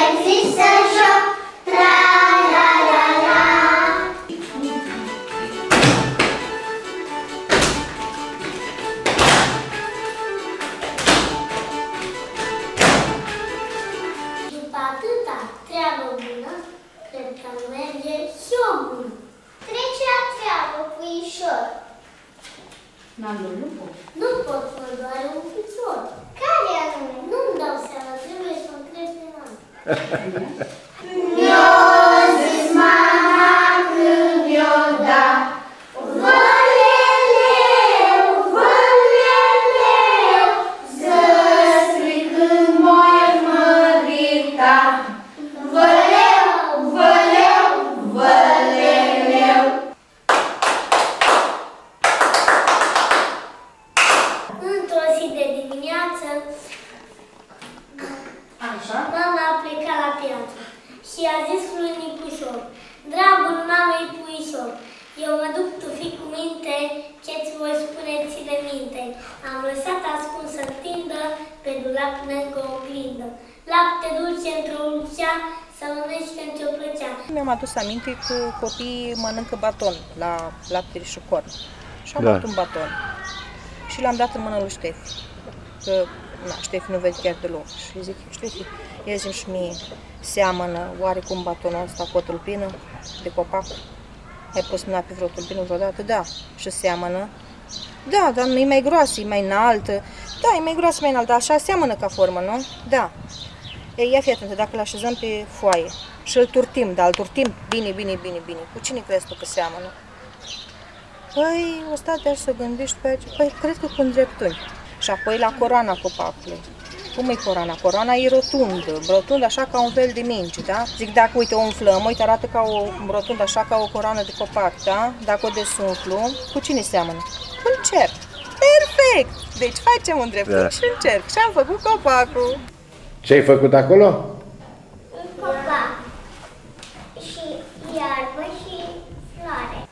există joc, tra-la-la-la. După atâta treabă bună, cred că merge și o bună. Trece la treabă, puișor. Nu pot. Nu pot, mă doare un picior. Care anume? Nu-mi dau seama, trebuie să mă întreb pe mama. Mi-o zis mama când mi-o da văleleu, văleleu, zăsli când moi mărita. Văleu, văleu, văleleu. Într-o zi de dimineață, mama a plecat la piață și a zis lui Nicușor: dragul mamei puișor, eu mă duc tu fi cu minte, ce-ți voi spune ține minte. Am lăsat ascuns să tindă pe dulap lângă oglindă, lapte dulce într-o lucea, să mănânci când ți-o plăcea. Mi-am adus aminte că copiii mănâncă baton la lapte și corn. Și am luat un baton și l-am dat în mână lui Ștefi. Că Ștefi nu vede chiar deloc. Și zic: Ștefi, ia zi-mi și mie, seamănă oarecum batonul ăsta cu o tulpină de copac? Ai pus mâna pe vreo tulpină vreodată? Da. Și seamănă? Da, dar e mai groasă, e mai înaltă. Da, e mai groasă, mai înaltă, așa seamănă ca formă, nu? Da. Ei, ia fii atentă, dacă îl așezăm pe foaie și îl turtim, dar îl turtim bine, bine, bine, bine, cu cine crezi tu că seamănă? Păi, o stat de-așa să gândești pe aici, păi, cred că cu îndreptuni. Și apoi la coroana copacului. Cum e coroana? Coroana e rotundă, așa ca un fel de minge, da? Zic, dacă, uite, o umflăm, uite, arată ca o rotundă, așa ca o coroană de copac, da? Dacă o desumflu, cu cine seamănă? Cu un cerc. Perfect! Deci facem un dreptunghi și un cerc. Și am făcut copacul. Ce ai făcut acolo? Un copac și iarbă și floare.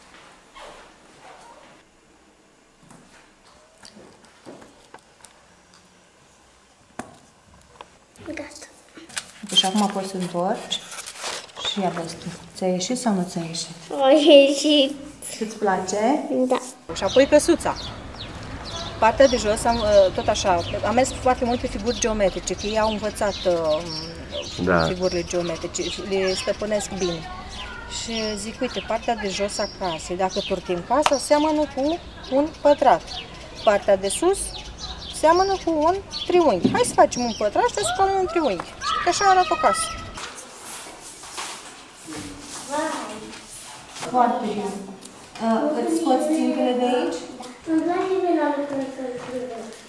Gata. Și acum poți să întorci și ia vezi tu. Ți-a ieșit sau nu ți-a ieșit? A ieșit. Îți place? Da. Și apoi căsuța. Partea de jos, tot așa, am mers foarte mult pe figuri geometrice, că ei au învățat figurile geometrice, le stăpânesc bine. Și zic, uite, partea de jos a casei, dacă turtim casa, seamănă cu un pătrat. Partea de sus seamănă cu un triunghi. Hai să facem un pătrat și să facem un triunghi. Și așa arată o casă. Foarte bine. Îți scoți țintele de aici? Îmi place bine să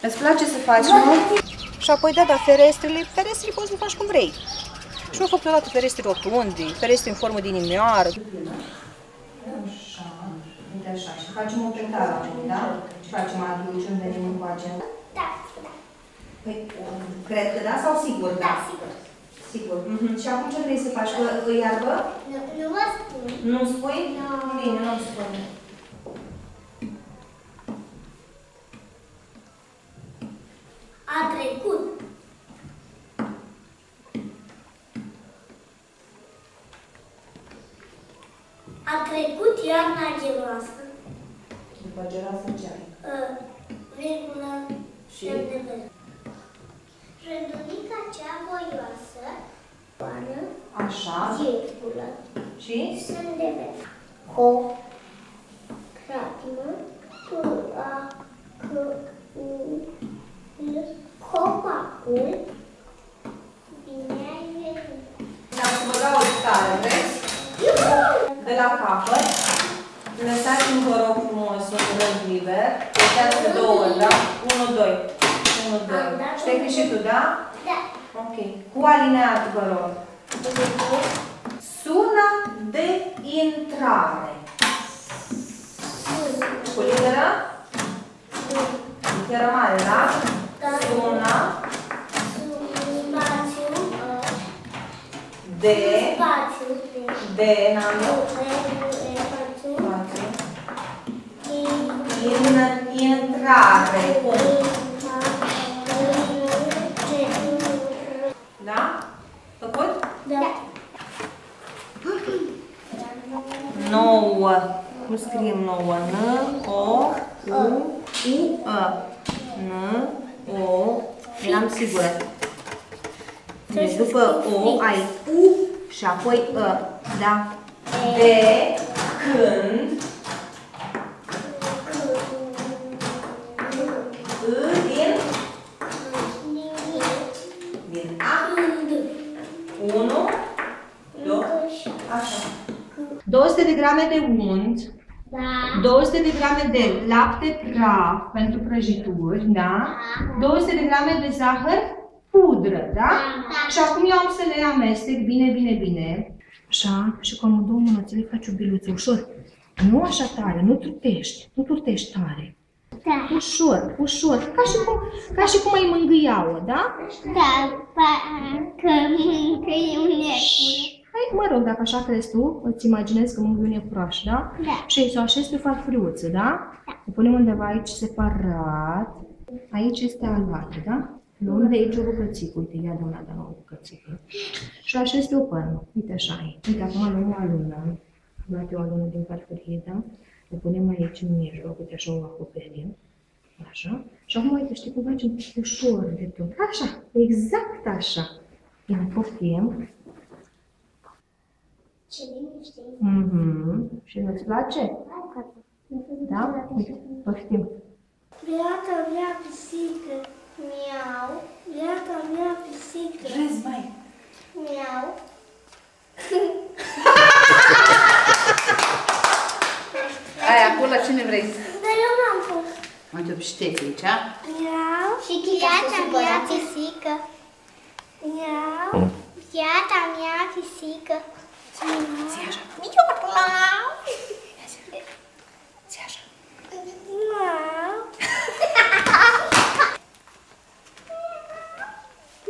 Îți place să faci, nu? Și apoi, da, ferestrele poți să le faci cum vrei. Și eu am făcut odată ferestre rotunde, ferestre în formă de inimioară. Așa, uite așa. Și facem o petală acum, da? Și facem atunci când venim încoace. Da. Păi, cred că da sau sigur? Da, sigur. Sigur. Și acum ce vrei să faci? Că iarbă? Nu vă spun. Nu-mi spui? Bine, nu-mi spune. A trecut. A trecut iarna geroasă. După geroasă ce ai? Virgulă Și? semn de verde. Rândunica cea voioasă, oană, Așa. virgulă, Și? semn de verde. Co, cratmă, tura, copacul, bine ai venit. Am să vă dau o stare, vezi? De la capăt. Lăsați-mi, vă rog frumos, un rând liber. Lăsați de 2 ori, da? 1, 2. 1, 2. Știi și tu, da? Da. Ok. Cu alineat, vă rog. Sună de intrare. Cu litera? Litera mare, da? Sună de n-am intrare. Da? Făcut? Da. 9. Cum scriem 9? N, O, U, U, A. N, O. Eram sigură. Deci după O ai U și apoi A. Da? De când din A. 1, 2, așa. 200 de grame de unt, Da. 200 de grame de lapte praf pentru prăjituri, da? 200 de grame de zahăr pudră, da? Și acum eu am să le amestec bine, bine, bine. Așa, și cu două mânățile faci o biluță, ușor. Nu așa tare, nu turtești tare. Da. Ușor, ușor, ca și cum ai mângâia-o, da? Da, parcă mâncăi un iepure. Hai, mă rog, dacă așa crezi tu, îți imaginezi că mângâi un iepuraș, da? Da. Și să o așezi pe farfuriuță, da? O punem undeva aici separat. Aici este aluată, da? Luăm de aici o bucățică, uite, ia de una de la o bucățică. Și o așez pe o părnă, uite așa e. Uite, acum luăm o alună. Am luat eu o alună din farfurie, da? O punem aici în mijloc, uite așa o acoperim. Așa. Și acum, uite, știi cum facem ușor de tot. Așa, exact așa. Îl copiem. Ce bine știi. Și nu-ți place? Da? Uite, poftim. Viața mea pisică. Miau. Viața mea pisică. Râzi, mai. Miau. Aia, acolo, cine vrei? Dar eu n-am pus. Uite, știți aici. Miau. Și viața mea pisică. Miau. Viața mea pisică. Zi așa. Miau. Zi așa. Miau.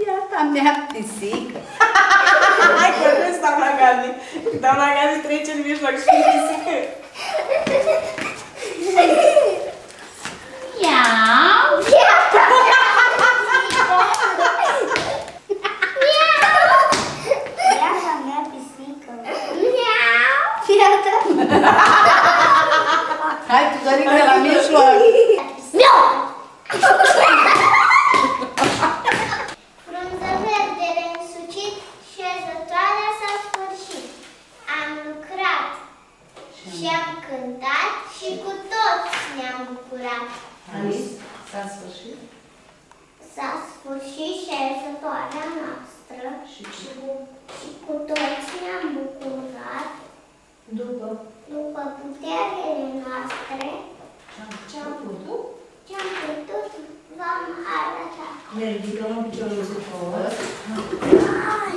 Iată mea pisică. Hai că râs, doamna Gazi. Doamna Gazi trece în mijloc și pisică. Miau. Viața mea pisică. Miau. Viața mea pisică. Miau. Viața mea. Hai, tu, Dorica, la mijloc. Miau. Frunză verde reînsucit, șezătoarea s-a sfârșit. Am lucrat și am cântat și cu toți ne-am bucurat. Alice, s-a sfârșit. S-a sfârșit șezătoarea noastră Și cu toți ne-am bucurat. După puterile noastre, Ce-am putut? ce-am putut, v-am arătat. Ne ridicăm în piciorul de tot. Ai,